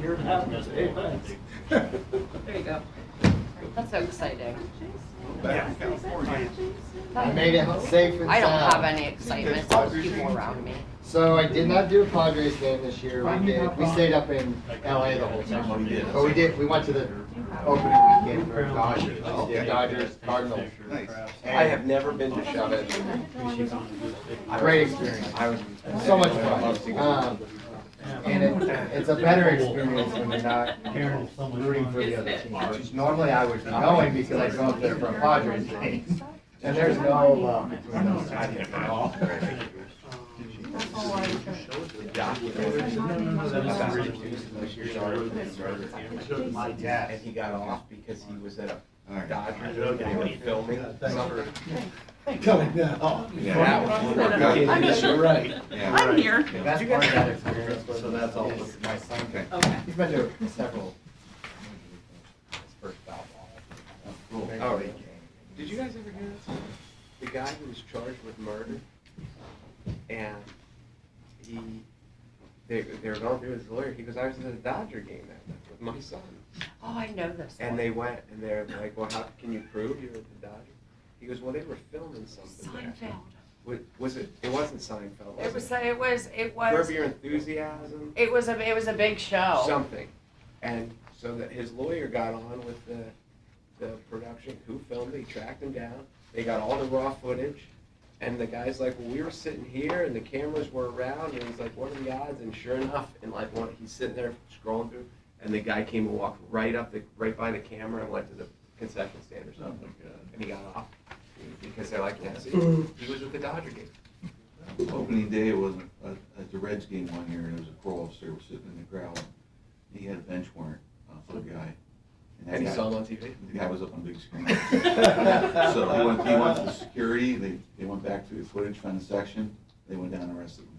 You're having us. Hey, thanks. There you go. That's so exciting. Back in California. I made it safe and I don't sound. have any excitement. It's all the people around me. So I did not do a Padres game this year. We stayed up in LA the whole time. But we went to the opening weekend for Dodgers. Yeah, Dodgers, Cardinals. Nice. I have never been to Shove It. Great experience. So much fun. And it's a better experience when you're not rooting for the other team. Which normally I would be going because I go up there for a Padres game. And there's no love between those two teams at all. My dad, and he got off because he was at a Dodgers game filming something. Coming down. Yeah, that was work Right. Yeah, I'm here. The best part of that experience was So that's all. my son. Okay. He's been to several. His first foul ball. Oh, did you guys ever hear this? The guy who was charged with murder, and they were going through his lawyer. He goes, I was at a Dodger game that night with my son. Oh, I know this. And they went, and they're like, well, how can you prove you were at the Dodgers? He goes, well, they were filming something there. Seinfeld. Was it? It wasn't Seinfeld. It was. Curb Your Enthusiasm. It was a big show. Something, and so that his lawyer got on with the production who filmed it. He tracked him down. They got all the raw footage, and the guy's like, well, we were sitting here, and the cameras were around, and he's like, what are the odds? And sure enough, and like he's sitting there scrolling through, and the guy came and walked right by the camera and went to the concession stand or something, and he got off because they're like, yeah, see, he was at the Dodger game. Opening day was at the Reds game one year, and there was a parole officer was sitting in the crowd. He had a bench warrant for the guy. And he saw him on TV? The guy was up on the big screen. So he went to the security, they went back to the footage, found the section, they went down and arrested him.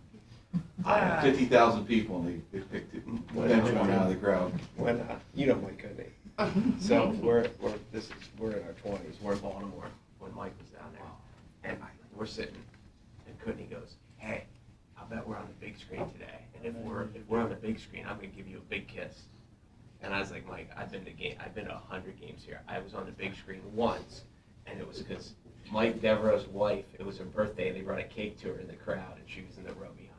50,000 people, and they picked it, bench warrant out of the crowd. When you know Mike, couldn't he? So we're in our 20s. We're in Baltimore when Mike was down there, and we're sitting, and Courtney goes, "Hey, I bet we're on the big screen today, and if we're on the big screen, I'm gonna give you a big kiss." And I was like, Mike, I've been to 100 games here. I was on the big screen once, and it was because Mike Devereaux's wife. It was her birthday, and they brought a cake to her in the crowd, and she was in the row behind.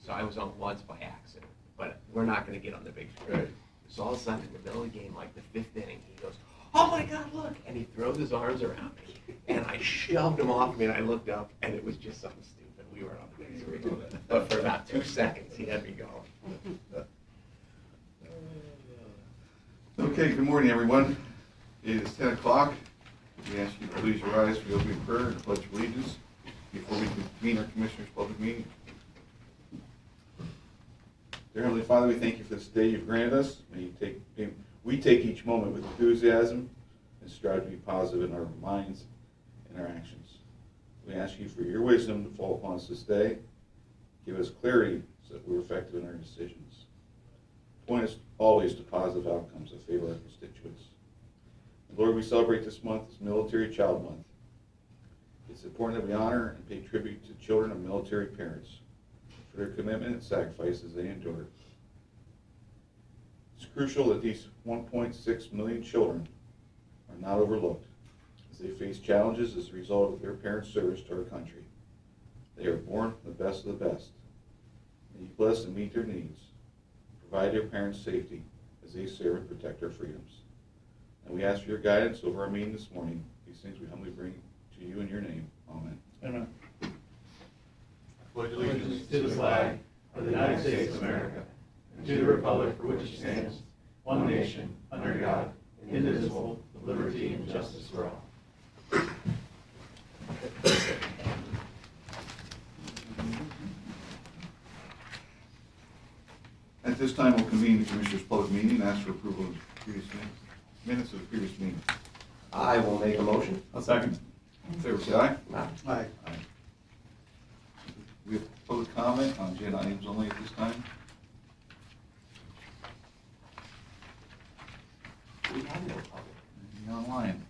So I was on once by accident, but we're not gonna get on the big screen. Right. So all of a sudden, in the middle of the game, like the 5th inning, he goes, "Oh my God, look!" And he throws his arms around me, and I shoved him off me, and I looked up, and it was just something stupid. We were on the big screen, but for about 2 seconds, he had me going. Okay, good morning, everyone. It is 10 o'clock. We ask you to please rise for the opening prayer and pledge of allegiance before we convene our Commissioners' public meeting. Dear Heavenly Father, we thank you for this day you've granted us. We take each moment with enthusiasm and strive to be positive in our minds and our actions. We ask you for your wisdom to fall upon us this day. Give us clarity so that we're effective in our decisions. Point us always to positive outcomes that favor our constituents. And Lord, we celebrate this month as Military Child Month. It's important that we honor and pay tribute to children of military parents for their commitment and sacrifices they endure. It's crucial that these 1.6 million children are not overlooked as they face challenges as a result of their parents' service to our country. They are born the best of the best. May you bless and meet their needs. Provide their parents safety as they serve and protect our freedoms. And we ask for your guidance over our meeting this morning. These things we humbly bring to you in your name. Amen. Amen. Pledge allegiance to the flag of the United States of America and to the republic for which it stands, one nation, under God, indivisible, with liberty and justice for all. At this time, we'll convene the Commissioners' public meeting and ask for approval of the previous minutes of the previous meeting. I will make a motion. I'll second. All in favor, say aye. Aye. We have public comment on agenda items only at this time. We have no public. Anything online?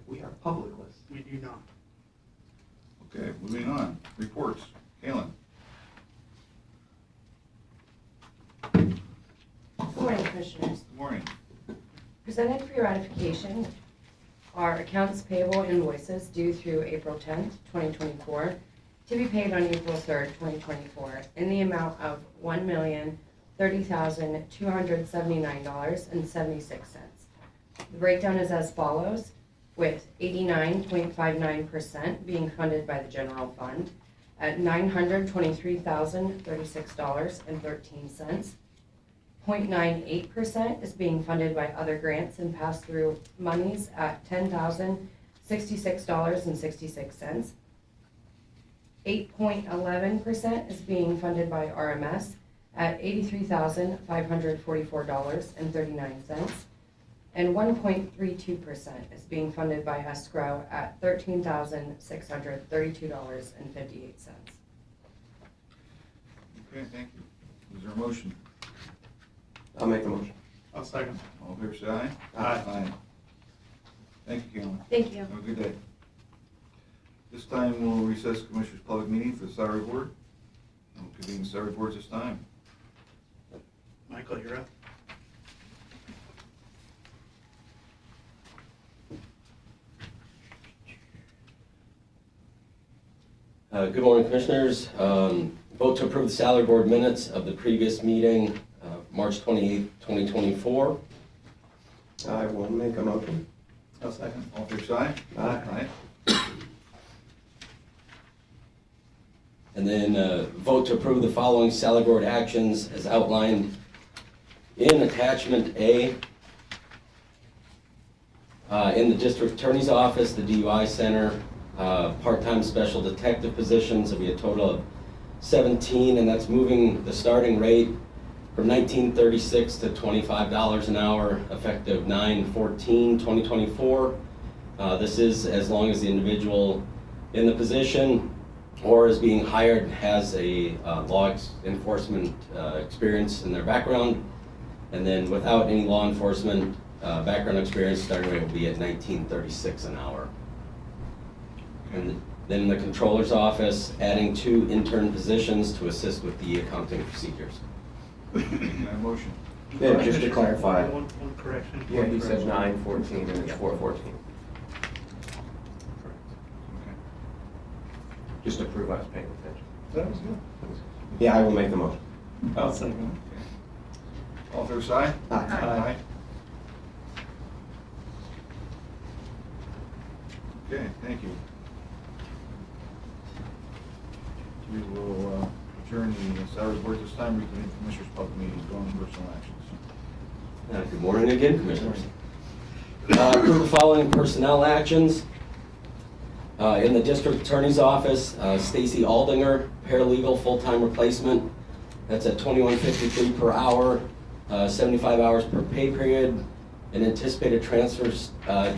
We are publicless. We do not. Okay, moving on. Reports. Kalen. Commissioners. Good morning. Presented for your ratification are accounts payable invoices due through April 10th, 2024, to be paid on April 3rd, 2024, in the amount of $1,030,279.76. The breakdown is as follows, with 89.59% being funded by the general fund at $923,036.13. 0.98% is being funded by other grants and pass-through monies at $10,066.66. 8.11% is being funded by RMS at $83,544.39. And 1.32% is being funded by escrow at $13,632.58. Okay, thank you. Is there a motion? I'll make the motion. I'll second. All in favor, say aye. Aye. Thank you, Cameron. Thank you. Have a good day. This time we'll recess the Commissioners' Public Meeting for the Salary Board. We'll convene the Salary Board this time. Michael, you're up. Good morning, Commissioners. Vote to approve the salary board minutes of the previous meeting, March 28th, 2024. I will make a motion. I'll second. All in favor, say aye. Aye. And then vote to approve the following salary board actions as outlined in attachment A. In the district attorney's office, the DUI center, part-time special detective positions will be a total of 17, and that's moving the starting rate from $19.36 to $25 an hour, effective 9/14/2024. This is as long as the individual in the position or is being hired has a law enforcement experience in their background, and then without any law enforcement background experience, starting rate will be at $19.36 an hour. And then in the controller's office, adding 2 intern positions to assist with the accounting procedures. Can I have a motion? Yeah, just to clarify. One correction. Yeah, he said 9/14 and it's 4/14. Correct. Okay. Just to prove I was paying attention. That was good. Yeah, I will make the motion. I'll second. All in favor, say aye. Aye. Okay, thank you. We will adjourn the salary board this time, reconvene the Commissioners' Public Meeting, go on to personal actions. Good morning again, Commissioners. Approve the following personnel actions. In the district attorney's office, Stacy Aldinger, paralegal, full-time replacement. That's at $21.53 per hour, 75 hours per pay period. An anticipated transfer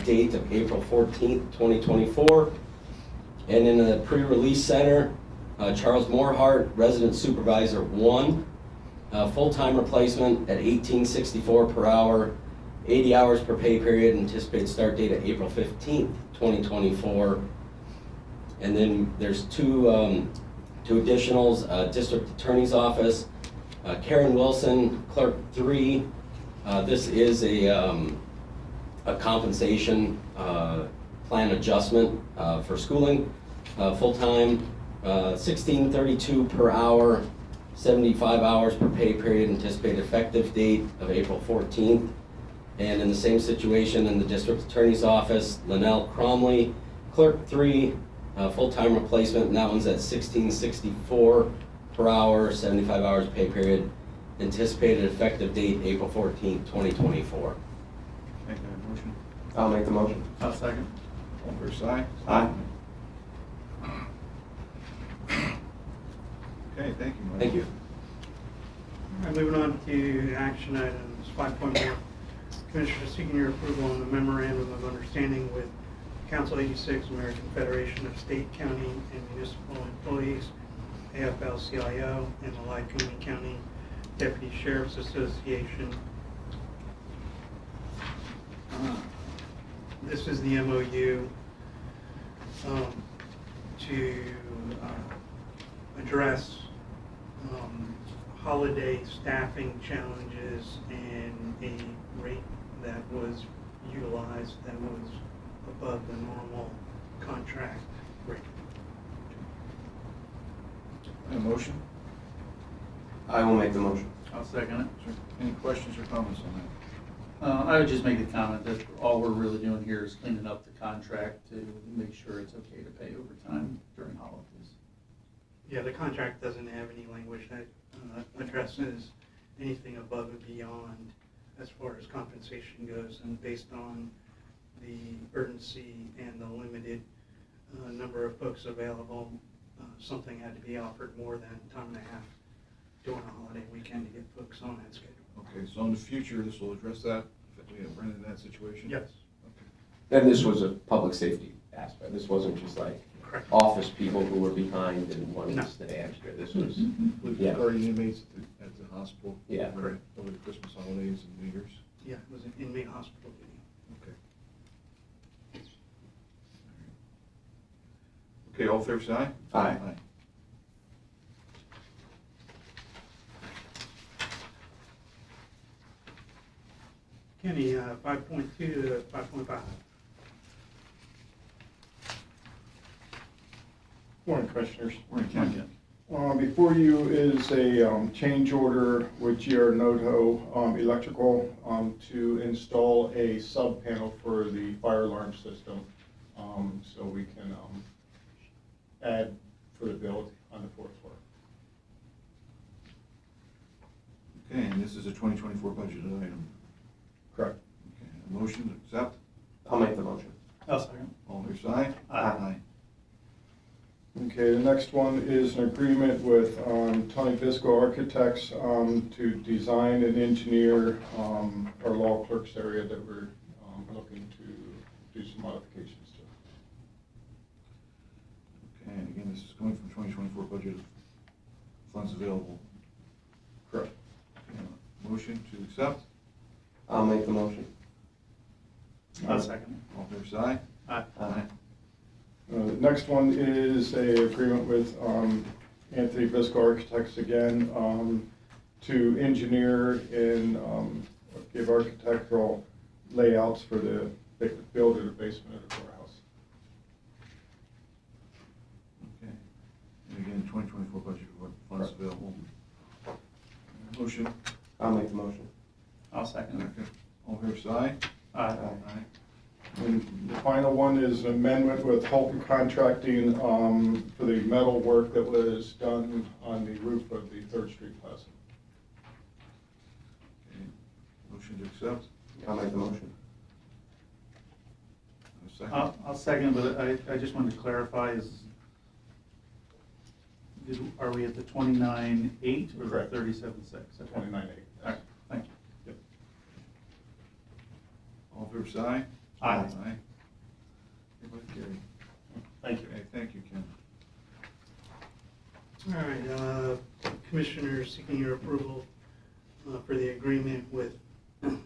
date of April 14th, 2024. And in the pre-release center, Charles Moorhart, resident supervisor 1, full-time replacement at $18.64 per hour, 80 hours per pay period, anticipated start date of April 15th, 2024. And then there's two additionals, district attorney's office, Karen Wilson, clerk 3. This is a compensation plan adjustment for schooling, full-time, $16.32 per hour, 75 hours per pay period, anticipated effective date of April 14th. And in the same situation in the district attorney's office, Linnell Cromley, clerk 3, full-time replacement, and that one's at $16.64 per hour, 75 hours pay period, anticipated effective date April 14th, 2024. Make that motion. I'll make the motion. I'll second. All in favor, say aye. Aye. Okay, thank you, Mike. Thank you. All right, moving on to action items 5.1. Commissioners seeking your approval on the memorandum of understanding with Council 86, American Federation of State, County, and Municipal Employees, AFL-CIO, and the Lycoming County Deputy Sheriff's Association. This is the MOU to address holiday staffing challenges and a rate that was utilized that was above the normal contract rate. A motion? I will make the motion. I'll second it. Sure. Any questions or comments on that? I would just make a comment that all we're really doing here is cleaning up the contract to make sure it's okay to pay overtime during holidays. Yeah, the contract doesn't have any language that addresses anything above and beyond as far as compensation goes, and based on the urgency and the limited number of folks available, something had to be offered more than time and a half during a holiday weekend to get folks on that schedule. Okay, so in the future, this will address that, if we run into that situation? Yes, Okay. And this was a public safety aspect. This wasn't just like correct. office people who were behind and wanted No. to stay extra. This was, With Yeah. guardian inmates at the hospital? Yeah. Over the Christmas holidays and New Year's? Yeah, it was an inmate hospital duty. Okay. Okay, all fair side? Aye. Kenny, 5.2 to 5.5. Morning, Commissioners. Morning, Ken. Before you is a change order with GR Noto Electrical to install a sub panel for the fire alarm system, so we can add for the build on the fourth floor. Okay, and this is a 2024 budgeted item. Correct. Okay, a motion to accept? I'll make the motion. I'll second. All fair side? Aye. Okay, the next one is an agreement with Tony Visco Architects to design and engineer our law clerks area that we're looking to do some modifications to. Okay, and again, this is going from 2024 budget funds available. Correct. Okay, motion to accept? I'll make the motion. I'll second. All fair side? Aye. The next one is a agreement with Anthony Visco Architects again to engineer and give architectural layouts for the build of the basement of the courthouse. Okay, and again, 2024 budget funds available. Motion? I'll make the motion. I'll second. Okay, all fair side? Aye. Aye. And the final one is an amendment with Holton Contracting for the metal work that was done on the roof of the 3rd Street Plaza. Okay, motion to accept? I'll make the motion. A second? I'll second, but I just wanted to clarify, are we at the 29.8 or the Correct. 37.6? 29.8. All right, thank you. All fair side? Aye. Aye. Everybody carry. Thank you. Okay, thank you, Ken. All right, Commissioners seeking your approval for the agreement with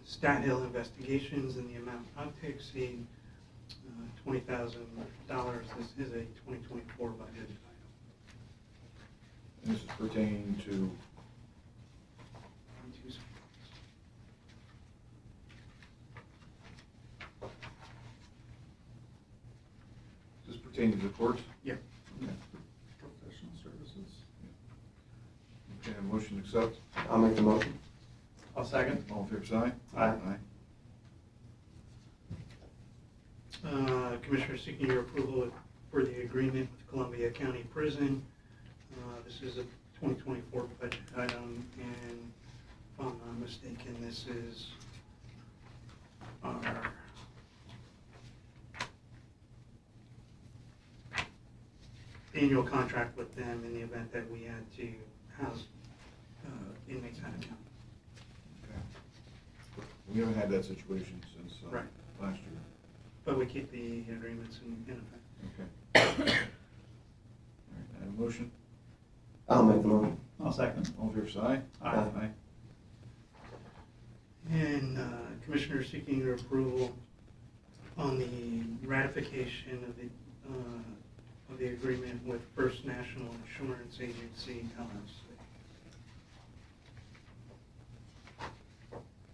Stat Hill Investigations in the amount not to exceed $20,000. This is a 2024 budget item. And this is pertaining to, does this pertain to the courts? Yeah. Okay. Professional services. Okay, a motion to accept? I'll make the motion. I'll second. All fair side? Aye. Commissioners seeking your approval for the agreement with Columbia County Prison. This is a 2024 budget item, and if I'm not mistaken, this is our annual contract with them in the event that we had to house inmates out of county. Okay. We haven't had that situation since Right. last year. But we keep the agreements in effect. Okay. All right, I have a motion? I'll make the motion. I'll second. All fair side? Aye. And Commissioners seeking your approval on the ratification of the agreement with First National Insurance Agency, LLC.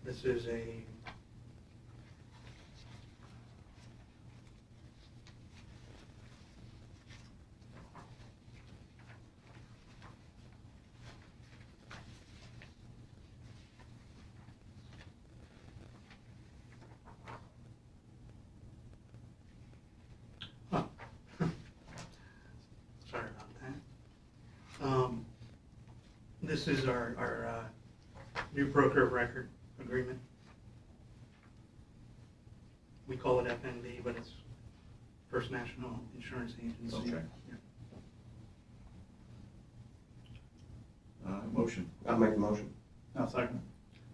This is a oh. Sorry about that. This is our new broker of record agreement. We call it FNB, but it's First National Insurance Agency. Okay. Yeah. Motion. I'll make the motion. I'll second.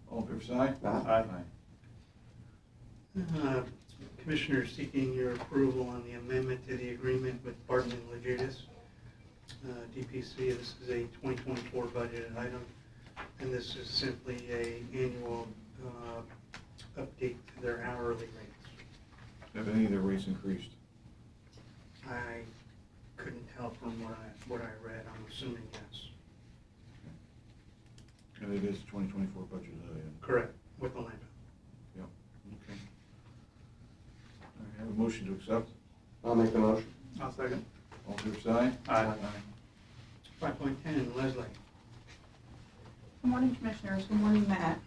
All in favor, say aye. Aye. Commissioners seeking your approval on the amendment to the agreement with Barton and Lejudas, DPC. This is a 2024 budgeted item, and this is simply a annual update to their hourly rates. Have any of their rates increased? I couldn't tell from what I read. I'm assuming yes. And it is 2024 budget item. Correct, with the landfill. Yep, okay. All right, have a motion to accept. I'll make the motion. I'll second. All in favor, say aye. 5.10, Leslie. Good morning, Commissioners. Good morning, Matt.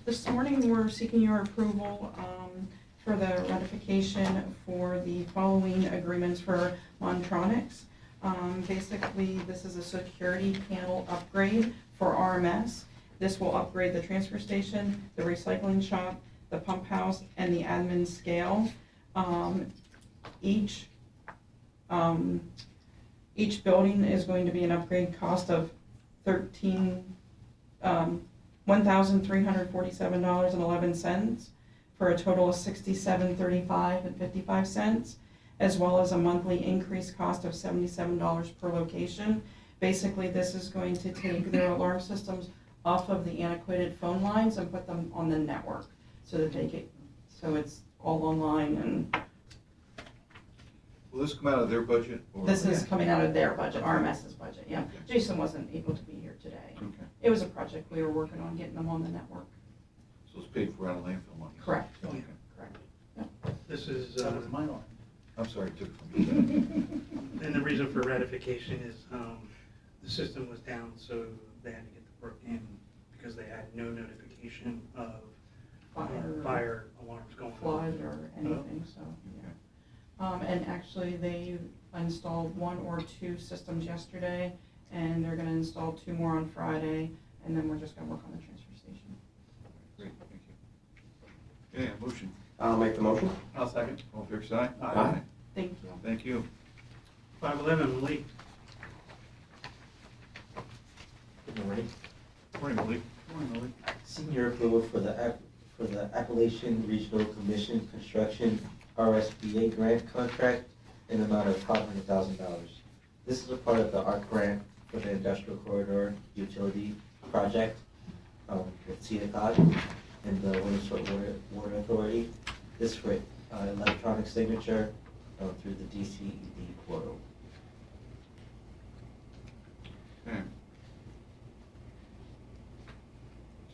This morning, we're seeking your approval for the ratification for the following agreements for Montronics. Basically, this is a security panel upgrade for RMS. This will upgrade the transfer station, the recycling shop, the pump house, and the admin scale. Each building is going to be an upgrade cost of $1,347.11 for a total of $67.35.55, as well as a monthly increased cost of $77 per location. Basically, this is going to take their alarm systems off of the antiquated phone lines and put them on the network so that so it's all online, and Will this come out of their budget? Or? this is coming out of their budget, RMS's budget, yeah. Jason wasn't able to be here today. Okay, It was a project we were working on, getting them on the network. so it's paid for out of landfill money? Correct. Okay. Correct. This is, That was my line. I'm sorry, I took it from you. and the reason for ratification is the system was down, so they had to get the work in because they had no notification of fire alarms going Flood on. or anything, so, yeah. And actually, they installed 1 or 2 systems yesterday, and they're gonna install 2 more on Friday, and then we're just gonna work on the transfer station. Great, thank you. Okay, a motion. I'll make the motion. I'll second. All in favor, say aye. Aye. Thank you. Thank you. 511, Malik. Good morning. Morning, Malik. Morning, Lily. Seeking your approval for the Appalachian Regional Commission Construction RSBA grant contract in the amount of $500,000. This is a part of the ARC grant for the Industrial Corridor Utility Project with CEDACOG and the Windsor Water Authority. This for electronic signature through the DCED portal. Okay.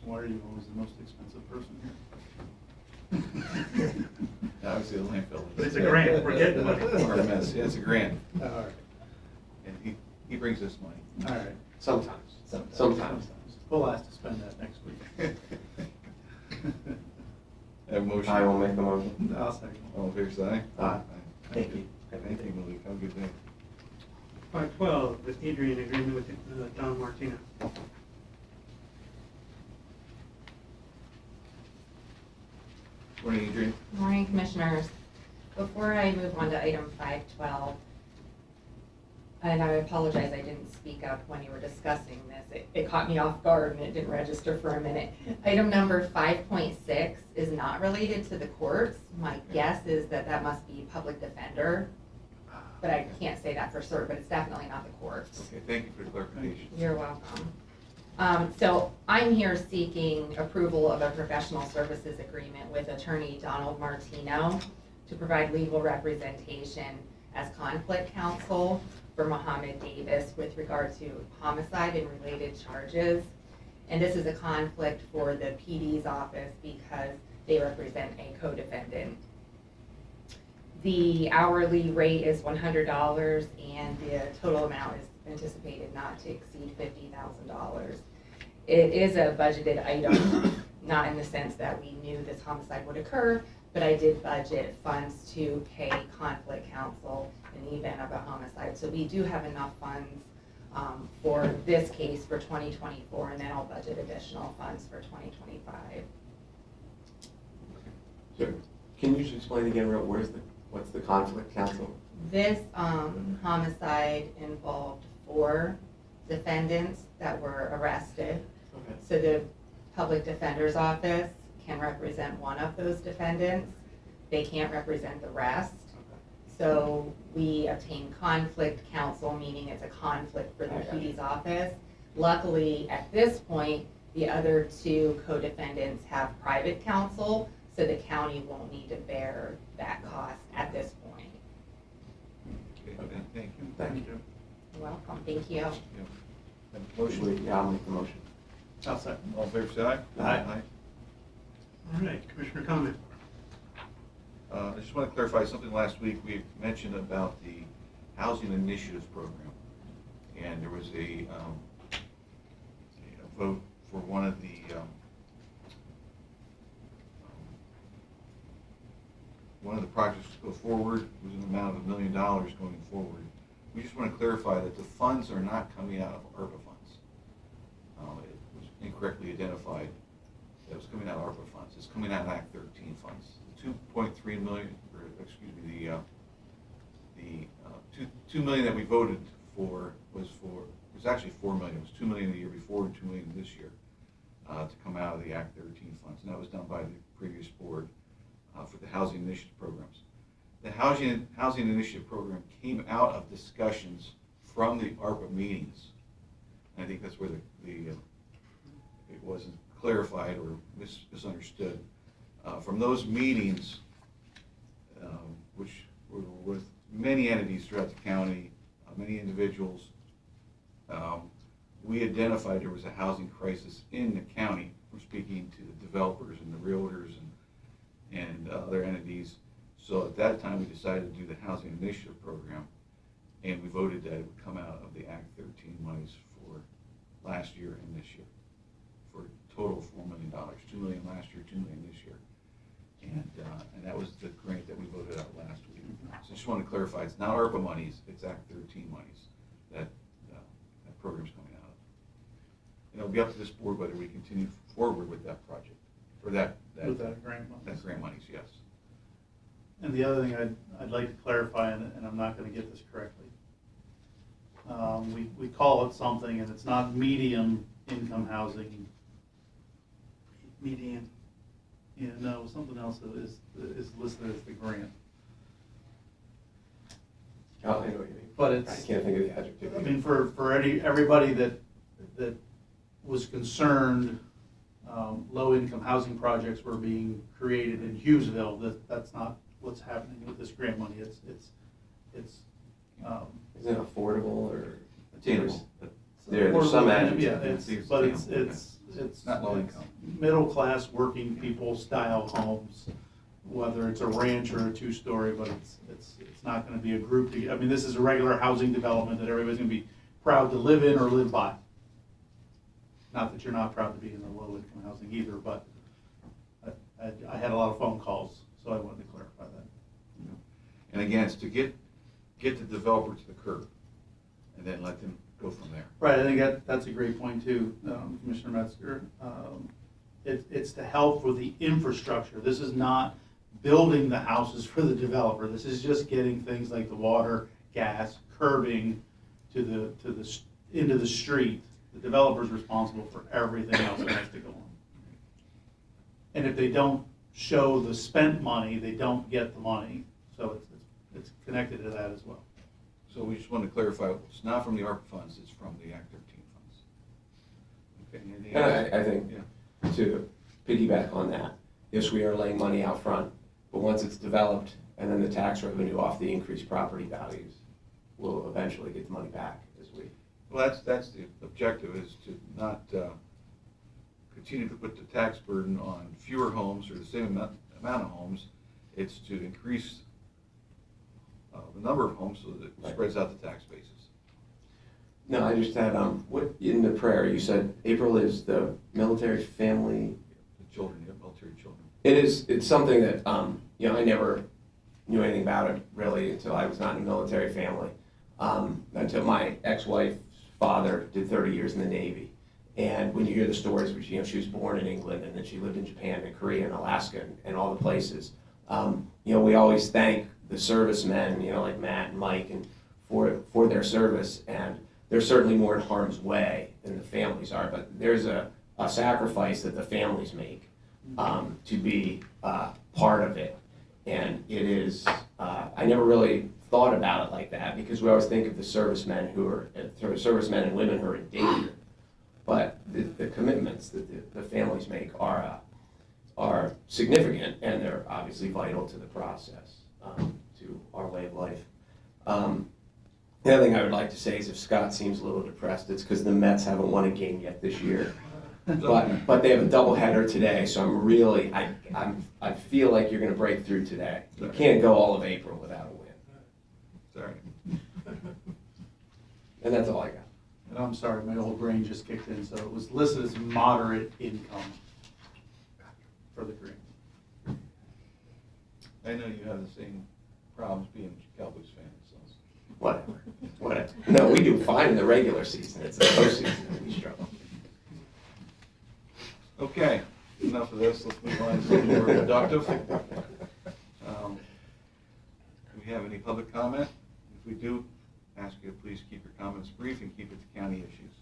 So why are you always the most expensive person here? Obviously, the landfill. But it's a grant, we're getting money. Or a mess, yeah, it's a grant, All right. and he brings us money. All right. Sometimes. Sometimes. Sometimes. We'll ask to spend that next week. Have a motion. I will make the motion. I'll second. All in favor, say aye. Aye. Thank you. Thank you, Malik, have a good day. 512, with Adrian agreement with Don Martino. Morning, Adrian. Morning, Commissioners. Before I move on to item 512, and I apologize, I didn't speak up when you were discussing this. It caught me off guard and it didn't register for a minute. Item number 5.6 is not related to the courts. My guess is that that must be public defender, but I can't say that for certain, but it's definitely not the courts. Okay, thank you for the clarification. You're welcome. So I'm here seeking approval of a professional services agreement with attorney Donald Martino to provide legal representation as conflict counsel for Mohammed Davis with regard to homicide and related charges. And this is a conflict for the PD's office because they represent a co-defendant. The hourly rate is $100 and the total amount is anticipated not to exceed $50,000. It is a budgeted item, not in the sense that we knew this homicide would occur, but I did budget funds to pay conflict counsel in the event of a homicide. So we do have enough funds for this case for 2024, and then I'll budget additional funds for 2025. So, can you just explain again, what's the conflict counsel? This homicide involved 4 defendants that were arrested. Okay. So the public defender's office can represent one of those defendants. They can't represent the rest. So we obtain conflict counsel, meaning it's a conflict for the PD's office. Luckily, at this point, the other 2 co-defendants have private counsel, so the county won't need to bear that cost at this point. Okay, thank you. Thank you. You're welcome, thank you. Motion, Yeah, I'll make the motion. I'll second. all in favor, say aye. Aye. All right, Commissioner comment. I just want to clarify something. Last week, we mentioned about the Housing Initiatives Program. And there was a vote for one of the projects to go forward. It was an amount of $1 million going forward. We just want to clarify that the funds are not coming out of ARPA funds. It was incorrectly identified that it was coming out of ARPA funds. It's coming out of Act 13 funds. The 2.3 million, or excuse me, the 2 million that we voted for was actually 4 million. It was 2 million the year before and 2 million this year to come out of the Act 13 funds. And that was done by the previous board for the housing initiative programs. The housing initiative program came out of discussions from the ARPA meetings. And I think that's where it wasn't clarified or misunderstood. From those meetings, which were with many entities throughout the county, many individuals, we identified there was a housing crisis in the county from speaking to the developers and the realtors and other entities. So at that time, we decided to do the Housing Initiative Program, and we voted that it would come out of the Act 13 monies for last year and this year, for a total of $4 million, 2 million last year, 2 million this year. And that was the grant that we voted out last week. So I just want to clarify, it's not ARPA monies, it's Act 13 monies that program's coming out of. And it'll be up to this board whether we continue forward with that project, or that grant money. That grant monies, yes. And the other thing I'd like to clarify, and I'm not going to get this correctly. We call it something, and it's not medium income housing. Median. Yeah, no, something else that is listed as the grant. Oh, I know what you mean. But I it's, can't think of the adjective. I mean, for everybody that was concerned, low-income housing projects were being created in Hughesville. That's not what's happening with this grant money. It's Isn't it affordable or? Attainable. There's some adjectives. Yeah, it's not low income. Middle-class, working people style homes, whether it's a ranch or a 2-story, but it's not gonna be a group. I mean, this is a regular housing development that everybody's gonna be proud to live in or live by. Not that you're not proud to be in the low-income housing either, but I had a lot of phone calls, so I wanted to clarify that. And again, it's to get the developer to the curb, and then let them go from there. Right, I think that's a great point too, Commissioner Metzger. It's to help with the infrastructure. This is not building the houses for the developer. This is just getting things like the water, gas, curbing into the street. The developer's responsible for everything else that has to go on. And if they don't show the spent money, they don't get the money. So it's connected to that as well. So we just want to clarify, it's not from the ARPA funds, it's from the Act 13 funds. Okay, anything else? And I think, Yeah. to piggyback on that, yes, we are laying money out front, but once it's developed, and then the tax revenue off the increased property values, we'll eventually get the money back as we. Well, that's the objective, is to not continue to put the tax burden on fewer homes or the same amount of homes. It's to increase the number of homes so that it spreads out the tax basis. No, I just had, what, in the prayer, you said April is the military family. The children, you have military children. It's something that, I never knew anything about it really until I was not in a military family. Until my ex-wife's father did 30 years in the Navy. And when you hear the stories, which, she was born in England and then she lived in Japan and Korea and Alaska and all the places. We always thank the servicemen, like Matt and Mike, and for their service. And they're certainly more in harm's way than the families are, but there's a sacrifice that the families make to be part of it. And it is, I never really thought about it like that because we always think of the servicemen and women who are in danger. But the commitments that the families make are significant, and they're obviously vital to the process, to our way of life. The other thing I would like to say is if Scott seems a little depressed, it's because the Mets haven't won a game yet this year. But they have a doubleheader today, so I'm really, I feel like you're going to break through today. You can't go all of April without a win. Sorry. And that's all I got. And I'm sorry, my old brain just kicked in, so it was listed as moderate income for the green. I know you have the same problems being a Cowboys fan, so. Whatever. No, we do fine in the regular season. It's the postseason that we struggle. Okay, enough of this. Let's move on to something more productive. Do we have any public comment? If we do, ask you to please keep your comments brief and keep it to county issues.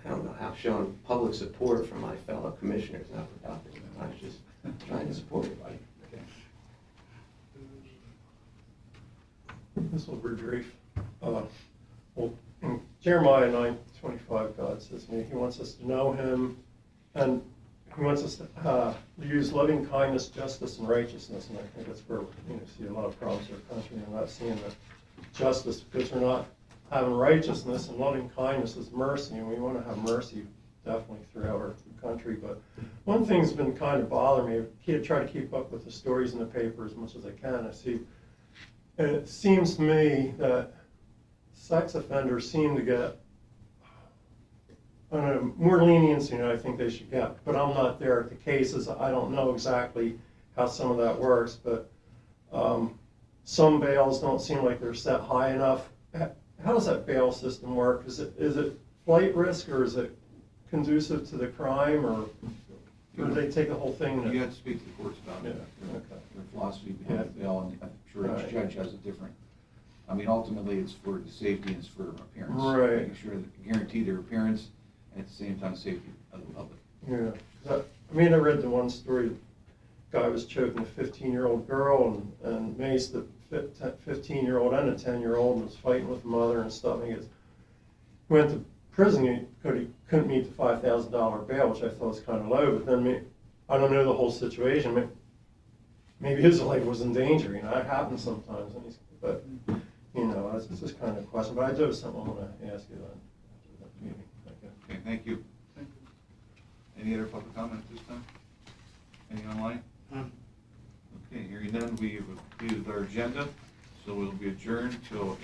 I don't know how showing public support from my fellow commissioners is not productive. I was just trying to support everybody. Okay. This will be brief. In Jeremiah 9:25, God says to me, He wants us to know Him, and He wants us to use loving kindness, justice, and righteousness. And I think that's where we see a lot of problems in our country. We're not seeing the justice because we're not having righteousness, and loving kindness is mercy, and we want to have mercy definitely throughout our country. But one thing's been kind of bothering me. I try to keep up with the stories in the paper as much as I can. I see, and it seems to me that sex offenders seem to get, I don't know, more leniency than I think they should get. But I'm not there at the cases. I don't know exactly how some of that works, but some bails don't seem like they're set high enough. How does that bail system work? Is it flight risk, or is it conducive to the crime, or do they take the whole thing? You have to speak to the courts about it. Yeah, okay. Their philosophy behind the bail, and I'm sure each judge has a different. I mean, ultimately, it's for the safety and it's for appearance. Right. Making sure that guarantee their appearance and at the same time safety of the public. Yeah, 'cause I read the one story, guy was choking a 15-year-old girl and maced a 15-year-old and a 10-year-old and was fighting with the mother and stuff. And he went to prison he couldn't meet the $5,000 bail, which I thought was kind of low. But then I don't know the whole situation. Maybe his life was in danger. It happens sometimes. But it's just kind of a question. But I do have something I want to ask you after that meeting. Okay, thank you. Any other public comment at this time? Any online? Okay, hearing none, we have completed our agenda, so we'll be adjourned till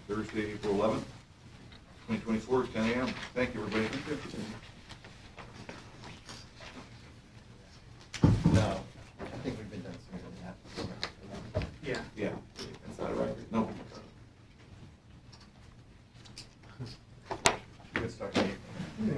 Thursday, April 11th, 2024, 10 a.m. Thank you, everybody. No, I think we've been done sooner than that. Yeah. Yeah, That's not a record. no. Good start. Yeah.